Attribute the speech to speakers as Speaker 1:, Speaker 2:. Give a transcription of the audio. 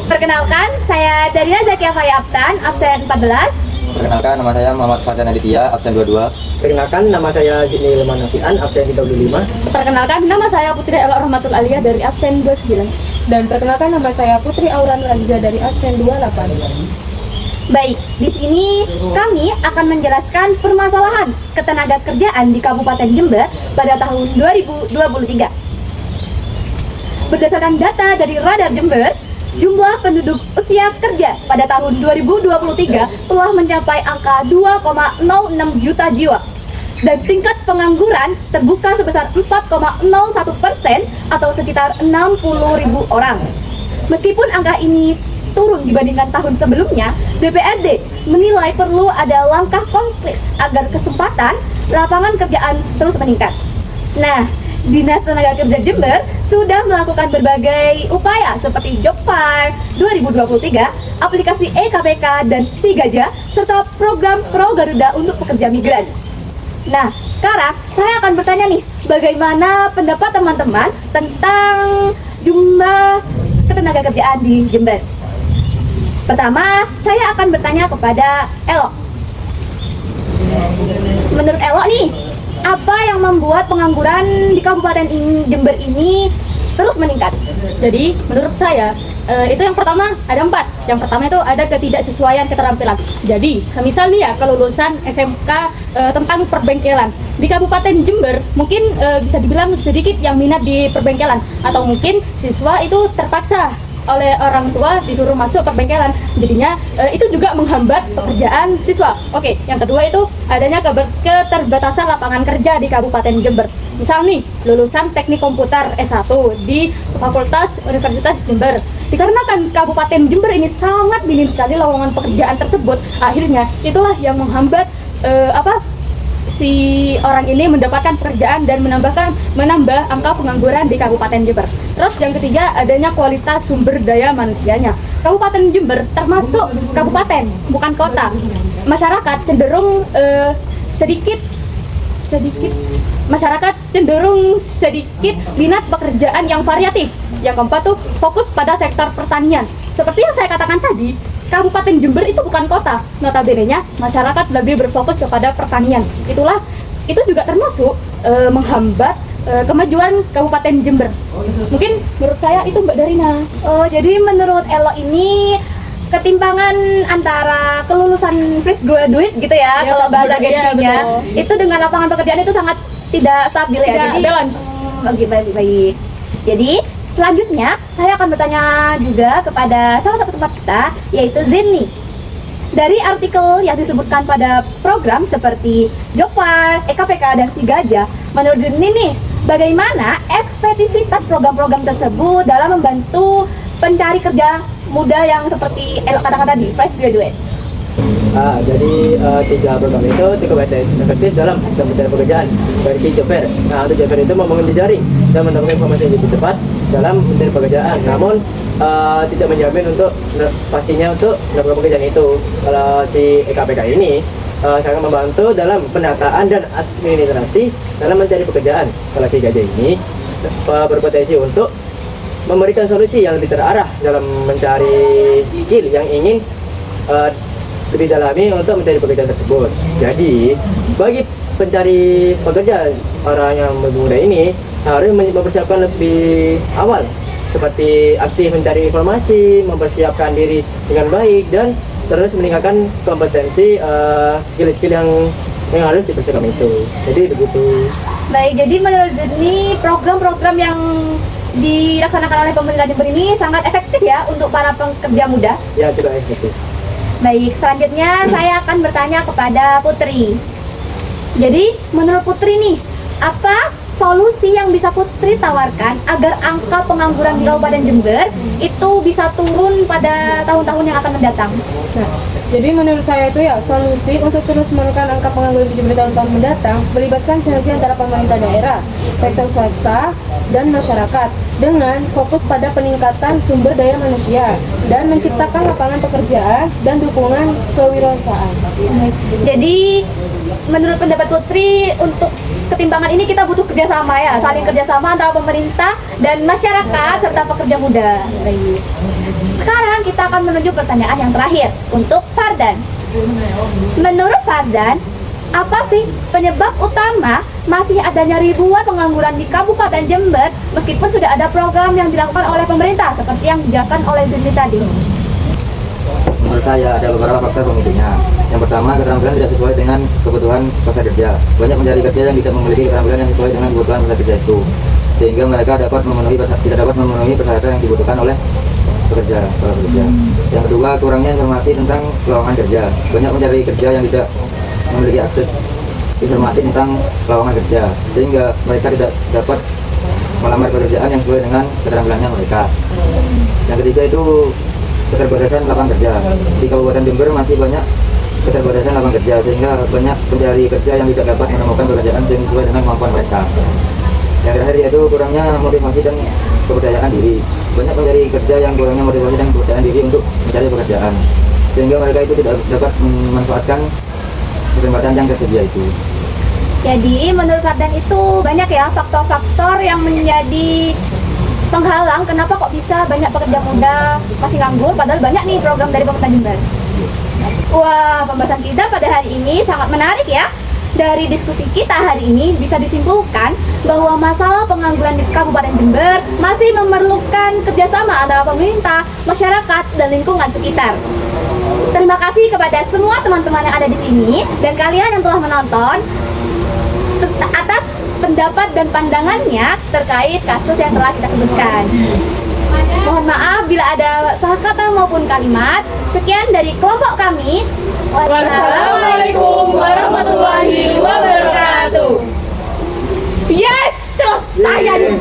Speaker 1: Perkenalkan, saya Darina Zakia Faya Aptan, absen 14.
Speaker 2: Perkenalkan, nama saya Muhammad Fadlan Aditya, absen 22.
Speaker 3: Perkenalkan, nama saya Jini Ilman Nafian, absen 35.
Speaker 1: Perkenalkan, nama saya Putri Ella Rahmatul Aliyah dari absen 29.
Speaker 4: Dan perkenalkan, nama saya Putri Auranul Aziza dari absen 28.
Speaker 1: Baik, di sini kami akan menjelaskan permasalahan ketenagakerjaan di Kabupaten Jember pada tahun 2023. Berdasarkan data dari Radar Jember, jumlah penduduk usia kerja pada tahun 2023 telah mencapai angka 2,06 juta jiwa. Dan tingkat pengangguran terbuka sebesar 4,01% atau sekitar 60.000 orang. Meskipun angka ini turun dibandingkan tahun sebelumnya, DPRD menilai perlu ada langkah konkret agar kesempatan lapangan kerjaan terus meningkat. Nah, Dinas Tenaga Kerja Jember sudah melakukan berbagai upaya seperti Job Fair 2023, aplikasi EKPK dan Si Gajah, serta program Pro Garuda untuk pekerja migran. Nah, sekarang saya akan bertanya nih, bagaimana pendapat teman-teman tentang jumlah ketenagakerjaan di Jember? Pertama, saya akan bertanya kepada Elo. Menurut Elo nih, apa yang membuat pengangguran di Kabupaten Jember ini terus meningkat?
Speaker 4: Jadi menurut saya itu yang pertama ada 4. Yang pertama itu ada ketidaksesuaian keterampilan. Jadi semisal nih ya kelulusan SMK tentang perbengkelan di Kabupaten Jember mungkin bisa dibilang sedikit yang minat di perbengkelan, atau mungkin siswa itu terpaksa oleh orang tua disuruh masuk perbengkelan, jadinya itu juga menghambat pekerjaan siswa. Oke, yang kedua itu adanya keterbatasan lapangan kerja di Kabupaten Jember. Misal nih, lulusan teknik komputer S1 di Fakultas Universitas Jember. Dikarenakan Kabupaten Jember ini sangat minim sekali lowongan pekerjaan tersebut, akhirnya itulah yang menghambat si orang ini mendapatkan pekerjaan dan menambah angka pengangguran di Kabupaten Jember. Terus yang ketiga adanya kualitas sumber daya manusianya. Kabupaten Jember termasuk kabupaten, bukan kota. Masyarakat cenderung sedikit minat pekerjaan yang variatif. Yang keempat tuh fokus pada sektor pertanian. Seperti yang saya katakan tadi, Kabupaten Jember itu bukan kota. Notabene-nya masyarakat lebih berfokus kepada pertanian. Itu juga termasuk menghambat kemajuan Kabupaten Jember. Mungkin menurut saya itu Mbak Darina.
Speaker 1: Oh, jadi menurut Elo ini ketimpangan antara kelulusan fresh graduate gitu ya, kalau bahasa gengsinya, itu dengan lapangan pekerjaan itu sangat tidak stabil ya. Jadi
Speaker 4: balance.
Speaker 1: Oke, baik. Jadi selanjutnya saya akan bertanya juga kepada salah satu tempat kita, yaitu Zenni. Dari artikel yang disebutkan pada program seperti Job Fair, EKPK, dan Si Gajah, menurut Zenni nih, bagaimana efektivitas program-program tersebut dalam membantu pencari kerja muda yang seperti Elo katakan tadi, fresh graduate?
Speaker 3: Jadi 3 program itu cukup efektif dalam mencari pekerjaan dari si Job Fair. Nah, untuk Job Fair itu membangun jejaring dan mendapatkan informasi yang lebih cepat dalam mencari pekerjaan. Namun tidak menjamin untuk pastinya untuk mendapatkan pekerjaan itu. Kalau si EKPK ini sangat membantu dalam pendataan dan administrasi dalam mencari pekerjaan. Kalau si Gajah ini berpotensi untuk memberikan solusi yang lebih terarah dalam mencari skill yang ingin lebih dalami untuk mencari pekerjaan tersebut. Jadi bagi pencari pekerja, orang yang muda ini harus mempersiapkan lebih awal, seperti aktif mencari informasi, mempersiapkan diri dengan baik, dan terus meningkatkan kompetensi skill-skill yang harus dipersiapkan itu. Jadi begitu.
Speaker 1: Baik, jadi menurut Zenni program-program yang dilaksanakan oleh pemerintah Jember ini sangat efektif ya untuk para pekerja muda.
Speaker 3: Ya, cukup efektif.
Speaker 1: Baik, selanjutnya saya akan bertanya kepada Putri. Jadi, menurut Putri nih, apa solusi yang bisa Putri tawarkan agar angka pengangguran di Kabupaten Jember itu bisa turun pada tahun-tahun yang akan mendatang?
Speaker 4: Nah, jadi menurut saya itu ya solusi untuk terus menurunkan angka pengangguran di Jember tahun-tahun mendatang melibatkan sinergi antara pemerintah daerah, sektor swasta, dan masyarakat dengan fokus pada peningkatan sumber daya manusia dan menciptakan lapangan pekerjaan dan dukungan kewirausahaan.
Speaker 1: Jadi menurut pendapat Putri, untuk ketimpangan ini kita butuh kerjasama ya, saling kerjasama antara pemerintah dan masyarakat serta pekerja muda. Baik. Sekarang kita akan menuju pertanyaan yang terakhir untuk Fardan. Menurut Fardan, apa sih penyebab utama masih adanya ribuan pengangguran di Kabupaten Jember meskipun sudah ada program yang dilakukan oleh pemerintah seperti yang dijelaskan oleh Zindri tadi?
Speaker 2: Menurut saya ada beberapa faktor pemicunya. Yang pertama, keterampilan tidak sesuai dengan kebutuhan pasar kerja. Banyak pencari kerja yang tidak memiliki keterampilan yang sesuai dengan kebutuhan pasar kerja itu, sehingga mereka tidak dapat memenuhi persyaratan yang dibutuhkan oleh pekerja. Yang kedua, kurangnya informasi tentang lowongan kerja. Banyak pencari kerja yang tidak memiliki akses informasi tentang lowongan kerja, sehingga mereka tidak dapat melamar pekerjaan yang sesuai dengan keterampilannya mereka. Yang ketiga itu keterbatasan lapangan kerja. Di Kabupaten Jember masih banyak keterbatasan lapangan kerja, sehingga banyak pencari kerja yang tidak dapat menemukan pekerjaan yang sesuai dengan kemampuan mereka. Yang terakhir yaitu kurangnya motivasi dan kepercayaan diri. Banyak pencari kerja yang kurangnya motivasi dan kepercayaan diri untuk mencari pekerjaan, sehingga mereka itu tidak dapat memanfaatkan kesempatan yang tersedia itu.
Speaker 1: Jadi menurut Fardan itu banyak ya faktor-faktor yang menjadi penghalang kenapa kok bisa banyak pekerja muda masih nganggur padahal banyak nih program dari pemerintah Jember. Wah, pembahasan kita pada hari ini sangat menarik ya. Dari diskusi kita hari ini bisa disimpulkan bahwa masalah pengangguran di Kabupaten Jember masih memerlukan kerjasama antara pemerintah, masyarakat, dan lingkungan sekitar. Terima kasih kepada semua teman-teman yang ada di sini dan kalian yang telah menonton atas pendapat dan pandangannya terkait kasus yang telah kita sebutkan. Mohon maaf bila ada salah kata maupun kalimat. Sekian dari kelompok kami. Wassalamualaikum warahmatullahi wabarakatuh.
Speaker 4: Yes, selesai.